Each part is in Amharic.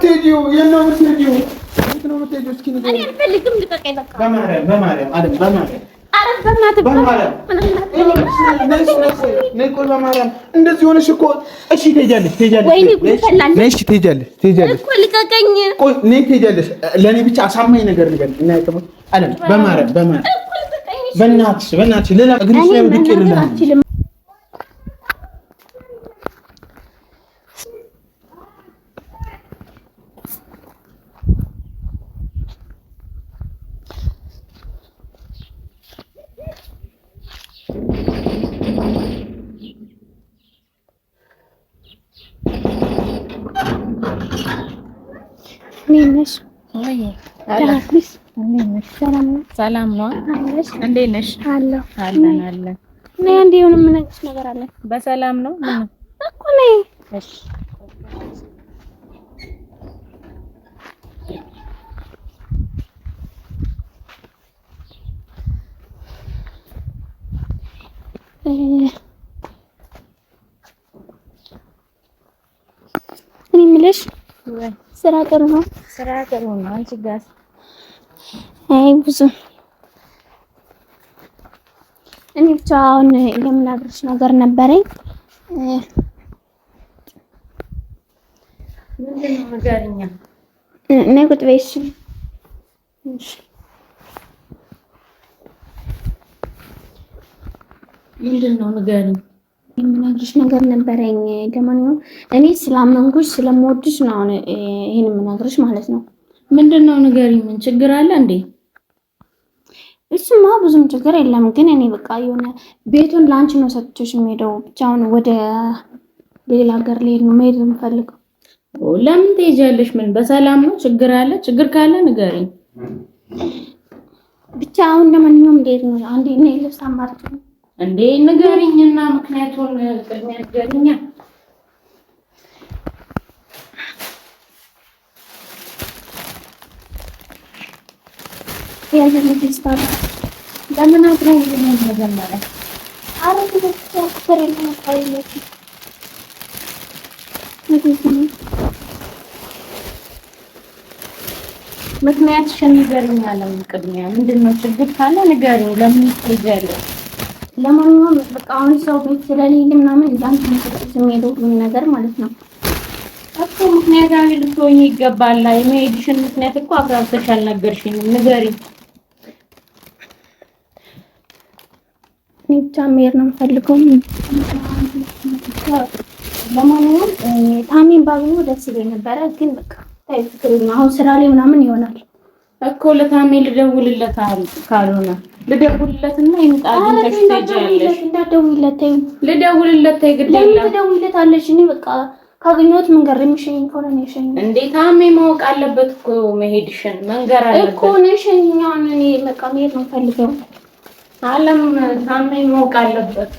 የምትሄጂው? የት ነው የምትሄጂው? የት ነው የምትሄጂው? እስኪ ንገሪኝ። እኔ አልፈልግም። ልቀቀኝ በቃ። በማርያም አይደል? በማርያም ኧረ በእናትህ በማርያም ነይ። ቆይ በማርያም እንደዚህ ሆነሽ እኮ እሺ፣ ትሄጃለሽ። ወይኔ ነይ። እሺ ትሄጃለሽ እኮ ልቀቀኝ። ቆይ ነይ፣ ትሄጃለሽ። ለእኔ ብቻ አሳማኝ ነገር ንገሪኝ እና አይተሞት አይደል? በማርያም በእናትሽ ሌላ እግርሽ ላይ ብቅ ይልልኝ። ሰላም ነው። እንዴት ነሽ? አለን። ነይ አንዴ የሆነ የምነግርሽ ነገር አለ። በሰላም ነው እኮ ነይ። እሺ እኔ የምልሽ ስራ ጥሩ ነው? ስራ ጥሩ ነው። አንቺ ጋር? አይ ብዙ እኔ ብቻ አሁን የምናገርሽ ነገር ነበረኝ። ምንድን ነው ንገሪኝ። ነይ ቁጭ በይ። እሺ ምንድን ነው ንገሪኝ። የምናገርሽ ነገር ነበረኝ። ለማንኛውም እኔ ስላመንኩሽ ስለምወድሽ ነው አሁን ይሄን የምናገርሽ ማለት ነው። ምንድን ነው ንገሪኝ። ምን ችግር አለ እንዴ? እሱማ ብዙም ችግር የለም፣ ግን እኔ በቃ የሆነ ቤቱን ላንቺ ነው ሰጥቼሽ የምሄደው። ብቻውን ወደ ሌላ ሀገር ልሄድ ነው መሄድ የምፈልገው። ለምን ትሄጃለሽ? ምን በሰላም ነው? ችግር አለ? ችግር ካለ ንገሪኝ። ብቻ አሁን ለማንኛውም እንዴት ነው? አንዴ ነይ ልብስ አማርጭ እንዴ ንገሪኝና ምክንያቱን ቅድሚያ ንገሪኛ። ለምን አትረኝ? መጀመሪያ አረብ ተከተረ ነው ታይለሽ ምክንያትሽን ንገሪኝ። አለም ቅድሚያ ምንድነው? ችግር ካለ ንገሪኝ። ለምን ትሄጃለሽ? ለማንኛውም በቃ አሁን ሰው ቤት ስለሌለ ምናምን ላንቺ ነው የሚሄደው ነገር ማለት ነው እኮ። ምክንያታዊ ልትሆኚ ይገባል። የመሄድሽን ምክንያት እኮ አብራርተሽ አልነገርሽኝም። ንገሪኝ። እኔ ብቻ መሄድ ነው የምፈልገው። ለማንኛውም ታሜን ባገኘው ደስ ይለኝ ነበረ፣ ግን በቃ ታይ ፍቅር ነው አሁን ስራ ላይ ምናምን ይሆናል እኮ። ለታሜ ልደውልለት ካልሆነ ልደውልለትና ይምጣልኝ። ተሽተጃለሽ እንዳደውልለት ልደውልለት ይግደላ ልደውልለታለሽ። እኔ በቃ ካገኘሁት መንገር የሚሸኝ ከሆነ ነው የሸኝ። እንዴ ታሜ ማወቅ አለበት እኮ መሄድሽን መንገር አለበት እኮ ነው የሸኝኛውን። እኔ በቃ መሄድ ነው ፈልገው አለም። ታሜ ማወቅ አለበት።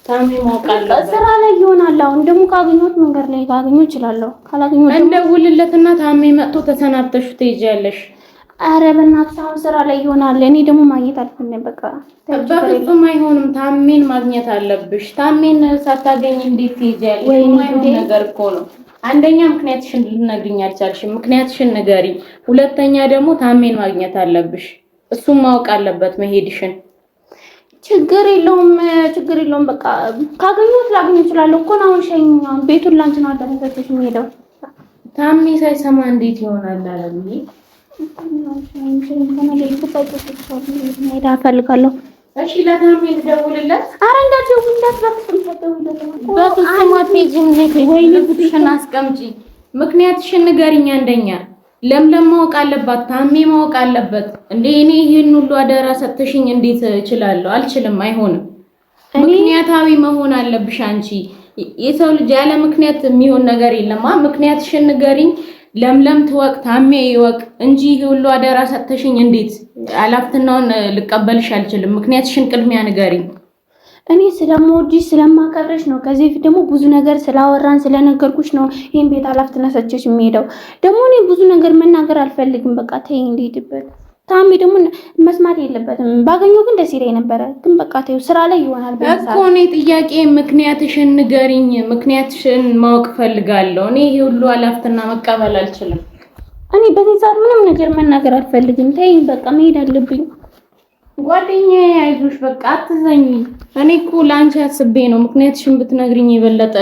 ታሜ ማወቅ አለበት። ስራ ላይ ይሆናል። አሁን ደግሞ ካገኘሁት መንገር ላይ ካገኘሁ እችላለሁ። ካላገኘሁት እንደውልለትና ታሜ መጥቶ ተሰናብተሽ ትሄጃለሽ። አረ በእናትሽ አሁን ስራ ላይ ይሆናል። እኔ ደግሞ ማግኘት አልፈልግም። በቃ በፍጹም አይሆንም። ታሜን ማግኘት አለብሽ። ታሜን ሳታገኝ እንዴት ትሄጃለሽ? የማይሆን ነገር እኮ ነው። አንደኛ ምክንያትሽን ልትነግሪኝ አልቻልሽም። ምክንያትሽን ንገሪኝ። ሁለተኛ ደግሞ ታሜን ማግኘት አለብሽ። እሱም ማወቅ አለበት መሄድሽን። ችግር የለውም። በቃ ካገኘሁት ላገኝ እችላለሁ እኮ ነው። አሁን ሸኝኛውን ቤቱን ላንቺ ነው አደረሰሽ የሚሄደው። ታሜ ሳይሰማ እንዴት ይሆናል? አለኝ እፈልጋለሁ። እሺ ለታሜ ልደውልለት? ኧረ እንዳትደውልለት በፍጹም አትሄጂም። ወይኔ ጉድሽን አስቀምጪ። ምክንያትሽን ንገሪኝ። አንደኛ ለምለም ማወቅ አለባት፣ ታሜ ማወቅ አለበት። እንዴ እኔ ይሄን ሁሉ አደራ ሰጥተሽኝ እንዴት እችላለሁ? አልችልም፣ አይሆንም። ምክንያታዊ መሆን አለብሽ አንቺ። የሰው ልጅ ያለ ምክንያት የሚሆን ነገር የለም። ምክንያትሽን ንገሪኝ። ለምለም ትወቅ፣ ታሜ ይወቅ እንጂ ይሄ ሁሉ አደራ ሰጥተሽኝ እንዴት አላፍትናውን ልቀበልሽ አልችልም። ምክንያትሽን ቅድሚያ ንገሪኝ። እኔ ስለምወድሽ ስለማከብረሽ ነው። ከዚህ በፊት ደግሞ ብዙ ነገር ስላወራን ስለነገርኩሽ ነው ይሄን ቤት አላፍትና ሰጥቼሽ የሚሄደው። ደግሞ እኔ ብዙ ነገር መናገር አልፈልግም። በቃ ተይኝ ልሂድበት። ታሜ ደግሞ መስማት የለበትም። ባገኘው ግን ደስ ይለኝ ነበረ፣ ግን በቃ ተይው ስራ ላይ ይሆናል እኮ። እኔ ጥያቄ ምክንያትሽን ንገሪኝ፣ ምክንያትሽን ማወቅ ፈልጋለሁ። እኔ ይሄ ሁሉ አላፍትና መቀበል አልችልም። እኔ በዚህ ሰዓት ምንም ነገር መናገር አልፈልግም። ተይኝ በቃ መሄድ አለብኝ። ጓደኛዬ አይዞሽ በቃ አትዘኝ። እኔ እኮ ለአንቺ አስቤ ነው። ምክንያትሽን ብትነግሪኝ የበለጠ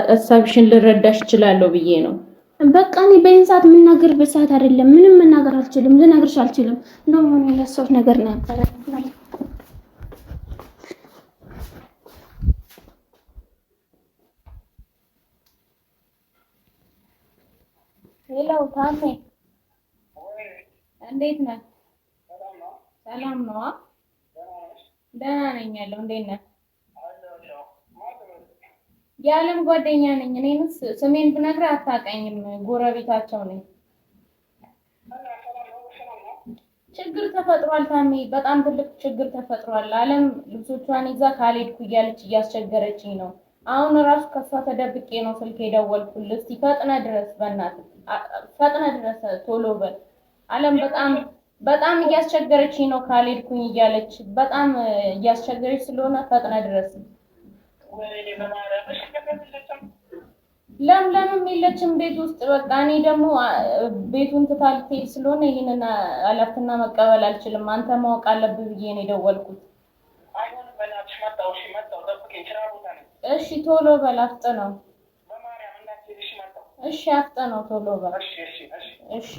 ሀሳብሽን ልረዳሽ እችላለሁ ብዬ ነው። በቃ እኔ በዚህ ሰዓት የምናገርበት ሰዓት አይደለም። ምንም መናገር አልችልም፣ ልነግርሽ አልችልም። እንደውም ሆነ ያሰብኩት ነገር ነበር። ሄሎ ታሜ፣ እንዴት ነህ? ሰላም ነው? ደህና ነኝ ያለው። እንዴት ነህ? የዓለም ጓደኛ ነኝ። እኔንስ ስሜን ብነግርህ አታውቀኝም። ጎረቤታቸው ነኝ። ችግር ተፈጥሯል ታሜ፣ በጣም ትልቅ ችግር ተፈጥሯል። ዓለም ልብሶቿን ይዛ ካልሄድኩ እያለች እያስቸገረችኝ ነው። አሁን ራሱ ከሷ ተደብቄ ነው ስልክ የደወልኩልህ። እስቲ ፈጥነህ ድረስ፣ በእናትህ ፈጥነህ ድረስ፣ ቶሎ በል። ዓለም በጣም እያስቸገረችኝ ነው ካልሄድኩኝ እያለች በጣም እያስቸገረች ስለሆነ ፈጥነህ ድረስ። ለምለምም የለችም ቤት ውስጥ። በቃ እኔ ደግሞ ቤቱን ትታ ልትሄድ ስለሆነ ይሄንን አላፍትና መቀበል አልችልም። አንተ ማወቅ አለብህ ብዬ ነው የደወልኩት። እሺ ቶሎ በል፣ አፍጥነው። እሺ አፍጥነው፣ ቶሎ በል። እሺ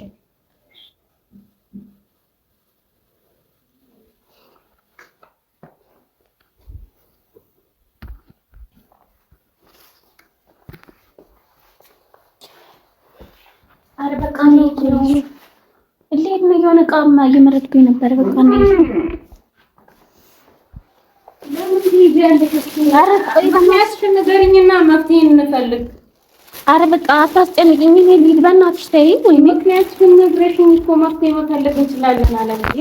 አረ በቃ ነው እንዴት ነው የሆነ ቃማ እየመረጥኩኝ ነበር። በቃ ነው ንገሪኝና መፍትሄ እንፈልግ። አረ በቃ አታስጨንቅኝ። እኔ ልሂድ በእናትሽ ተይ። ወይ ምክንያቱም ነግረሽኝ እኮ መፍትሄ መፈለግ እንችላለን አለም እንዴ።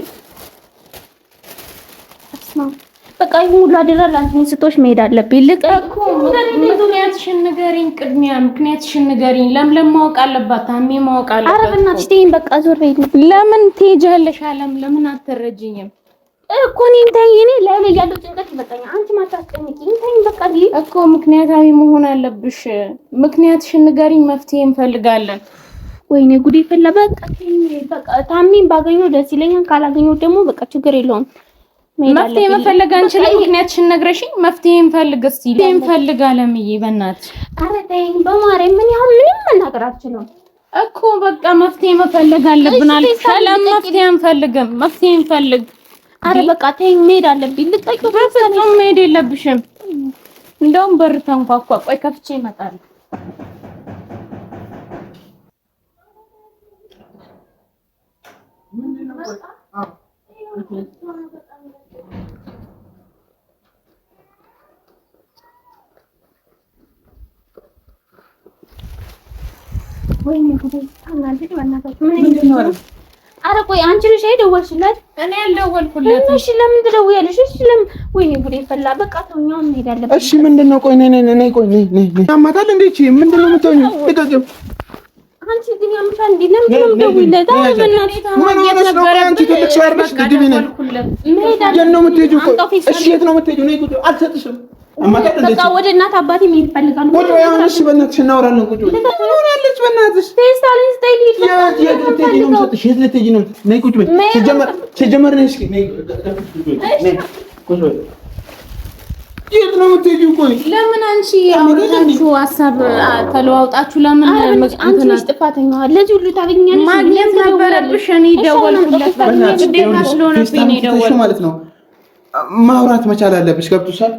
በቃ ይሁን ሁሉ አደራ ላንቺ ስቶሽ መሄድ አለብኝ። ልቀቁ። ምክንያትሽን ንገሪኝ፣ ቅድሚያ ምክንያትሽን ንገሪኝ። ለምለም ማወቅ አለባት፣ ታሜ ማወቅ አለባት። አረ በእናትሽ ተይኝ በቃ ዞር በይ። ለምን ትሄጃለሽ? አለም ለምን አትረጂኝም እኮ እኔን ተይኝ። እኔ ላይ ያለው ጭንቀት ይበቃኛል። አንቺ ማታስጨንቂኝ። ተይኝ በቃ እኮ ምክንያታዊ መሆን አለብሽ። ምክንያትሽን ንገሪኝ፣ መፍትሄ እንፈልጋለን። ወይኔ ጉዴ ፈላ። በቃ ተይኝ በቃ። ታሜን ባገኘው ደስ ይለኛል፣ ካላገኘው ደግሞ በቃ ችግር የለውም። መፍትሄ መፈለግ አንችልም። ምክንያትሽን ነግረሽኝ መፍትሄ እንፈልግ። እስቲ እንፈልግ አለምዬ በእናትሽ። አረ ተይኝ በማርያም። ምን ያህል ምንም መናገር አልችልም እኮ በቃ መፍትሄ መፈለግ አለብን አልኩሽ። ሰላም መፍትሄ እንፈልግም፣ መፍትሄ እንፈልግ። አረ በቃ ተይኝ መሄድ አለብኝ። ልጠይቀው። በፍጹም መሄድ የለብሽም። እንደውም በር ተንኳኳ። ቆይ ከፍቼ እመጣለሁ። ወይኔ ጉዴ ታናለች። በእናታችሁ ምን እንደሆነ። አረ ቆይ አንቺ ነሽ የደወልሽለት? እኔ አልደወልኩለትም። እሺ ለምን ትደውያለሽ? እሺ ለምን? ወይኔ ጉዴ ፈላ። በቃ ተውኛው እንሄድ አለብን። እሺ ምንድነው? ቆይ ነይ ቆይ ነይ ያማታል እንዴ? እቺ ምንድነው የምትሆኚው? ልቀቂው። አንቺ ግን ያምሻል እንዴ? ለምን ትደውይለት? አረ በእናትሽ ማግኘት ነበር። አንቺ ትልቅ ሰው አይደለሽ? ግድቢ ነኝ። የት ነው የምትሄጂው? ቆይ እሺ የት ነው የምትሄጂው? ነይ ቁጭ። አልሰጥሽም። አማታል እንዴ? በቃ ወደ እናት አባቴ መሄድ እፈልጋለሁ። ቁጭ በይ አሁን። እሺ በእናትሽ እናወራለን። ቁጭ በይ። ምን ሆናለች? በእናትሽ ፌስታሊን ስታይል የት ልትሄጂ ነው የምሰጥሽ? የት ልትሄጂ ነው? ነይ ቁጭ በይ። ሲጀመር ነይ እስኪ ነይ ቁጭ በይ። የት ነው የምትሄጂው? ቆይ ለምን አንቺ አውርታችሁ ሀሳብ ተለዋውጣችሁ ለምን አንቺ ነሽ ጥፋተኛዋ? ለዚህ ሁሉ ታገኛለሽ። ማግኘት ነበረብሽ። እኔ ደወልኩለት ግዴታ ስለሆነብኝ ነው የደወልኩት ማለት ነው። ማውራት መቻል አለብሽ። ገብቶሻል?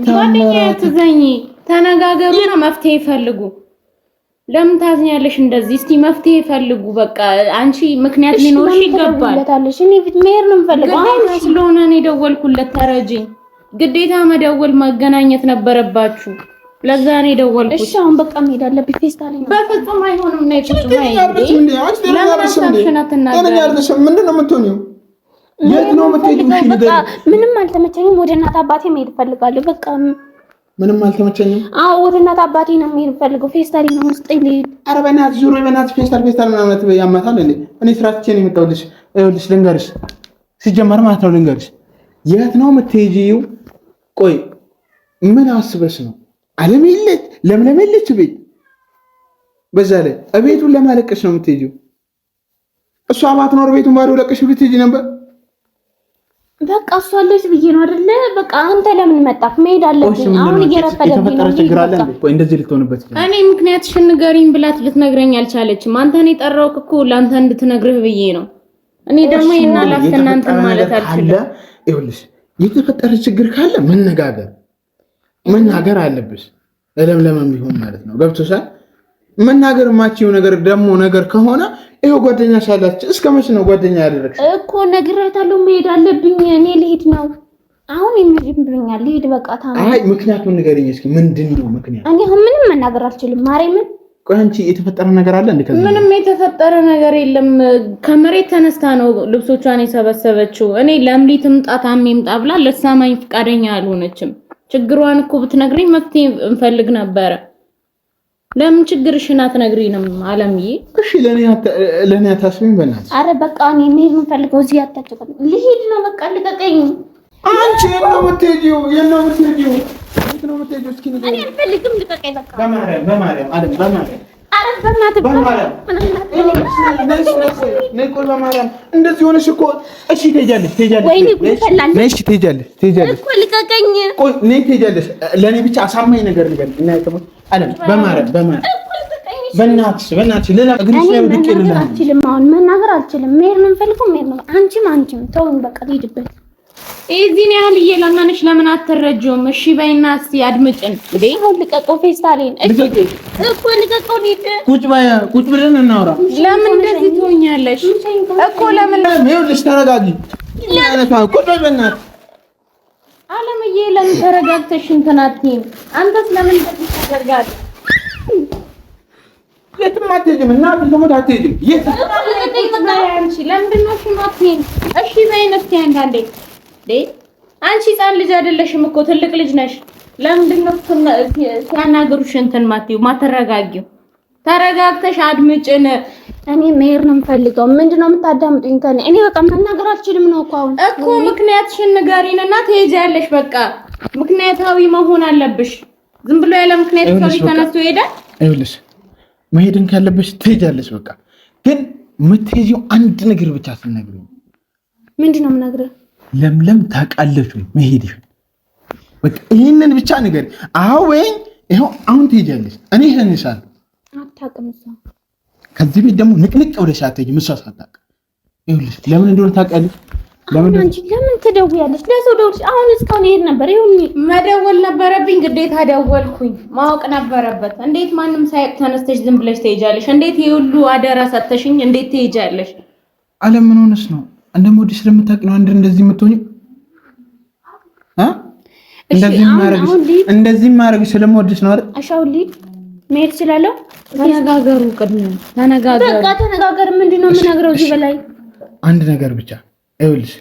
ጓደኛዬ ትዘኝ። ተነጋገሩና መፍትሄ ፈልጉ። ለምን ታዝኛለሽ እንደዚህ? እስቲ መፍትሄ ፈልጉ። በቃ አንቺ ምክንያት ሊኖርሽ ይገባል። እኔ መሄድ ነው የምፈልገው ስለሆነ እኔ ደወልኩለት። ተረጂኝ። ግዴታ መደወል መገናኘት ነበረባችሁ። ለዛ ነው የደወልኩት። እሺ አሁን በቃ መሄድ አለብኝ። ፌስታሊን በፍጹም አይሆንም። ነይ ቁጭ በይ። ምንድን ነው የምትሆኚው? የት ነው የምትሄጂው? ምንም አልተመቸኝም። ወደ እናት አባቴ መሄድ እፈልጋለሁ። በቃ ምንም አልተመቸኝም። አዎ ወደ እናት አባቴ ነው መሄድ እፈልገው። ፌስታሊን ነው ውስጥ ልሂድ። ኧረ በእናትሽ ዙሮ በእናትሽ ፌስታል ምናምን ያማታል እንዴ? እኔ ስራ ትቼ ነው የመጣሁልሽ። ይኸውልሽ ልንገርሽ፣ ሲጀመር ማለት ነው ልንገርሽ፣ የት ነው የምትሄጂው? ቆይ ምን አስበሽ ነው? አለም የለች ለምለም የለች ቤት፣ በዛ ላይ እቤቱን ለማለቀሽ ነው የምትሄጂው። እሷ ባትኖር ቤቱን ባዶ ለቀሽ ብትሄጂ ነበር። በቃ እሷ አለች ብዬ ነው አይደለ? በቃ አንተ ለምን መጣህ? መሄድ አለብኝ። አሁን እየረፈደብኝ ነው። ችግር አለ እንዴ? ቆይ እንደዚህ ልትሆንበት ይችላል። እኔ ምክንያትሽን ንገሪኝ ብላት ልትነግረኝ አልቻለችም። አንተን የጠራሁት እኮ ለአንተ እንድትነግርህ ብዬ ነው። እኔ ደግሞ ይሄን አላፍተና እንትን ማለት አልችልም። ይኸውልሽ የተፈጠረ ችግር ካለ መናገር አለብሽ። ለምለም ቢሆን ማለት ነው። ገብቶሻል? መናገር የማችው ነገር ደግሞ ነገር ከሆነ ይሄው ጓደኛሽ አላች። እስከ መቼ ነው ጓደኛ ያደረግሽ እኮ? ነግሬያታለሁ። መሄድ አለብኝ። እኔ ልሄድ ነው አሁን። ይመድብኛል ልሄድ በቃ። አይ ምክንያቱን ንገሪኝ እስኪ። ምንድነው ምክንያቱ? እኔ ምንም መናገር አልችልም። ማርያምን። ቆይ አንቺ የተፈጠረ ነገር አለ እንዴ? ምንም የተፈጠረ ነገር የለም። ከመሬት ተነስታ ነው ልብሶቿን የሰበሰበችው። እኔ ለምሊ ትምጣ ታሜ ይምጣ ብላ ለሳማኝ ፍቃደኛ አልሆነችም። ችግሯን እኮ ብትነግሪኝ መፍትሄ እንፈልግ ነበረ። ለምን ችግርሽን አትነግሪንም አለምዬ? እሺ ለኔ አታስቢኝ በእናትሽ። አረ በቃ እኔ መሄድ የምፈልገው እዚህ አታጭቀኝ። ልሄድ ነው በቃ ልቀቀኝ። አንቺ የት ነው የምትሄጂው? እስኪ ንገሪኝ። እኔ አልፈልግም። ልቀቀኝ በቃ። በማርያም አረ በማርያም እንደዚህ ሆነሽ እኮ እሺ ትሄጃለሽ። ነሽ ትሄጃለሽ እኮ ልቀቀኝ። ቆይ ነይ ትሄጃለሽ። ለኔ ብቻ አሳማኝ ነገር ንገሪኝ እና አይተሞት አለም በማርያም በእናትሽ ሌላ እግርሽ ላይ ወድቄ አልችልም። አሁን መናገር አልችልም። መሄድ ነው የምፈልገው። መሄድ ነው። አንቺም ተውኝ በቃ ልሂድበት። እዚህን ያህል እየለመነሽ ለምን አትረጂውም? እሺ በይና እስቲ አድምጭን። እንዴ አሁን ልቀቀው ፌስታሌን እኮ ልቀቀው። ቁጭ ብለን እናውራ። ለምን እንደዚህ ትሆኛለሽ እኮ? ለምን ይኸውልሽ ተረጋጊ። ቁጭ በይ በእናትሽ አለምዬ። ለምን ተረጋግተሽ እንትን አትይም? አንተስ ለምን እንደዚህ ታደርጋለህ? የትም አትሄጂም። እናትሽ ደግሞ አትሄጂም። ለምንድን ነው ሽማትይም? እሺ በይን እስኪ አንዳንዴ አንቺ ሕፃን ልጅ አይደለሽም እኮ ትልቅ ልጅ ነሽ። ለምንድን ነው ሲያናግሩሽ እንትን ማተረጋጊው? ተረጋግተሽ አድምጭን። እኔ መሄድ ነው የምፈልገው። ምንድን ነው የምታዳምጡኝ? ከእኔ እኔ በቃ መናገር አልችልም ነው እኮ አሁን እኮ። ምክንያትሽን ንገሪንና ትሄጃለሽ። በቃ ምክንያታዊ መሆን አለብሽ። ዝም ብሎ ያለ ምክንያት ሰው ተነስቶ ይሄዳል። ይኸውልሽ መሄድን ካለብሽ ትሄጃለሽ። በቃ ግን የምትሄጂው አንድ ነገር ብቻ ስትነግሪኝ። ምንድን ነው የምነግርህ? ለምለም ታውቃለች ወይ መሄድሽ? በቃ ይሄንን ብቻ ንገሪ። አሁን ይሄው አሁን ትሄጃለሽ። እኔ እሄንሻለሁ። አታውቅም እሷ። ከዚህ ቤት ደግሞ ንቅንቅ ወደሽ አትሄጂም። እሷ ሳታውቅ ይኸውልሽ ለምን እንደሆነ ታውቃለች። አንቺ ለምን ትደውያለሽ? ለሰው ደውልሽ። አሁን እስካሁን ይሄድ ነበር። ይሁን መደወል ነበረብኝ፣ ግዴታ ደወልኩኝ። ማወቅ ነበረበት። እንዴት ማንም ሳይቅ ተነስተሽ ዝም ብለሽ ትሄጃለሽ? እንዴት ይሄ ሁሉ አደራ ሰተሽኝ እንዴት ትሄጃለሽ? አለም ምን ሆነሽ ነው? እንደምወድሽ ስለምታውቂ ነው እንደዚህ የምትሆኚው? እንደዚህ ማድረግሽ ስለምወድሽ ነው አይደል? አሻው ሊድ መሄድ እችላለሁ። ተነጋገሩ። ቅድም ተነጋገሩ። በቃ ተነጋገር። ምንድነው የምነግረው? እዚህ በላይ አንድ ነገር ብቻ ይኸውልሽ፣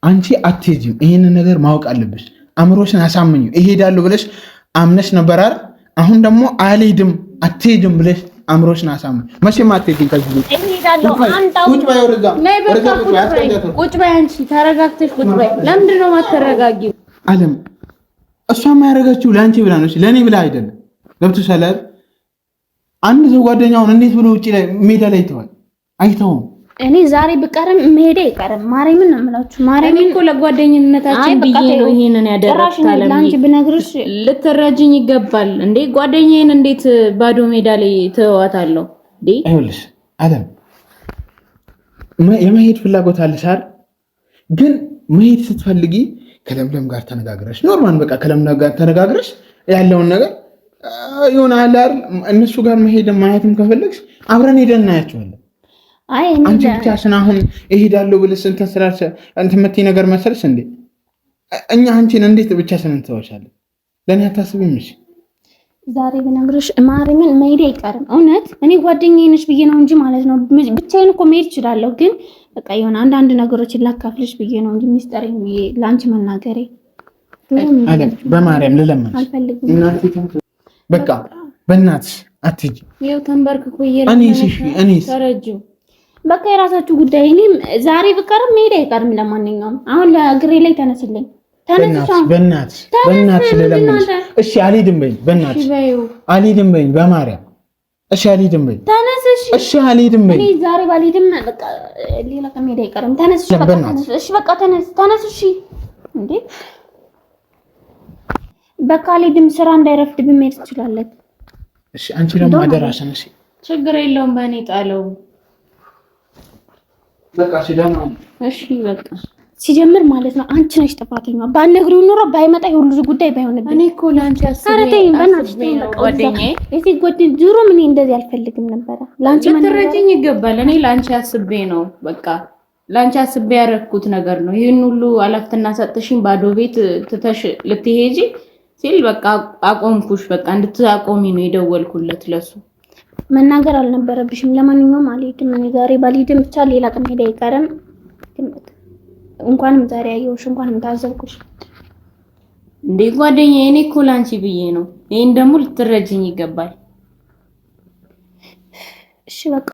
አንቺ አትሄጂም። ይሄንን ነገር ማወቅ አለብሽ። አእምሮሽን አሳምኚው። እሄዳለሁ ብለሽ አምነሽ ነበር አይደል? አሁን ደግሞ አልሄድም አትሄጂም ብለሽ አእምሮሽን አሳምኚው። መቼም አትሄጂም። ከዚህ እሄዳለሁ። ቁጭ በይ፣ ቁጭ በይ። አንቺ ተረጋግተሽ ቁጭ በይ። ለምንድን ነው የማትረጋጊው? አለም እሷ የማያደርገችው ለአንቺ ብላ ነው፣ ለእኔ ብላ አይደለም። ገብቶሻል አይደል? አንድ ሰው ጓደኛውን እንዴት ብሎ ውጪ ላይ ሜዳ ላይ ይተዋል? አይተውም። እኔ ዛሬ ብቀርም መሄዴ አይቀርም። ማርያምን ነው የምላችሁ። ማርያምን እኮ ለጓደኝነታችን ብዬ ነው ይሄንን ያደረኩት። ለአንቺ ብነግርሽ ልትረጅኝ ይገባል እንዴ። ጓደኛዬን እንዴት ባዶ ሜዳ ላይ ተዋታለሁ እንዴ? አይውልሽ አለም የመሄድ ፍላጎት አለሽ አይደል? ግን መሄድ ስትፈልጊ ከለምለም ጋር ተነጋግረሽ ኖርማል፣ በቃ ከለምለም ጋር ተነጋግረሽ ያለውን ነገር ይሁን አለ አይደል? እነሱ ጋር መሄድ ማየትም ከፈለግሽ አብረን ሄደን እናያቸዋለን። አይ አንቺ ብቻሽን አሁን እሄዳለሁ ብለሽ እንትን ስላልሽ እንትን የምትይ ነገር መሰለሽ እንዴ? እኛ አንቺን እንዴት ብቻሽን እንተዋሻለን? ለኔ አታስቢም? እሺ ዛሬ ብነግርሽ ማርያምን መሄድ አይቀርም። እውነት እኔ ጓደኛዬ ነሽ ብዬ ነው እንጂ ማለት ነው። ብቻዬን እኮ መሄድ እችላለሁ፣ ግን በቃ የሆነ አንዳንድ ነገሮችን ላካፍልሽ ብዬ ነው እንጂ ሚስጥሬን ብዬ ላንቺ መናገሬ አለም በማርያም ልለምንሽ አልፈልግም። በቃ በእናትሽ አትሂጂ። ይኸው ተንበርክኮ እኔ ተረጁ በቃ የራሳችሁ ጉዳይ። እኔም ዛሬ ብቀርም መሄድ አይቀርም። ለማንኛውም አሁን ለእግሬ ላይ ተነስልኝ። በእናትሽ ለለምንሽ። እሺ አልሄድም በይኝ፣ በእናትሽ አልሄድም በይኝ፣ በማርያም እሺ አልሄድም በይኝ። ተነስሽ። እሺ አልሄድም በይኝ። እኔ ዛሬ ባልሄድም በቃ ሌላ ቀን መሄድ አይቀርም። ተነስሽ በቃ ተነስ። እሺ በቃ ተነስ። እሺ እንዴ በቃ አልሄድም። ስራ እንዳይረፍድብኝ መሄድ ትችላለህ። እሺ አንቺ ደግሞ አደራሽን። እሺ ችግር የለውም በእኔ ጣለው። በቃ ሲዳማ እሺ በቃ ሲጀምር ማለት ነው አንቺ ነሽ ጥፋተኛ። ባነግሪው ኑሮ ባይመጣ የሁሉ ጉዳይ ባይሆንብኝ። እኔ እኮ ላንቺ አስቤ ዙሮ ምን እንደዚህ አልፈልግም ነበረ። ላንቺ ልትረጂኝ ይገባል። እኔ ላንቺ አስቤ ነው በቃ ላንቺ አስቤ ያደረኩት ነገር ነው። ይሄን ሁሉ አላፍትና ሰጥሽኝ ባዶ ቤት ትተሽ ልትሄጂ ሲል በቃ አቆምኩሽ። በቃ እንድታቆሚ ነው የደወልኩለት ለሱ። መናገር አልነበረብሽም። ለማንኛውም አልሄድም። እኔ ዛሬ ባልሄድም ብቻ ሌላ ቀን ሄደ አይቀርም። እንኳንም ዛሬ አየሁሽ፣ እንኳንም ታዘብኩሽ። እንዴ ጓደኛዬ፣ እኔ እኮ ላንቺ ብዬ ነው። ይሄን ደግሞ ልትረጂኝ ይገባል። እሺ በቃ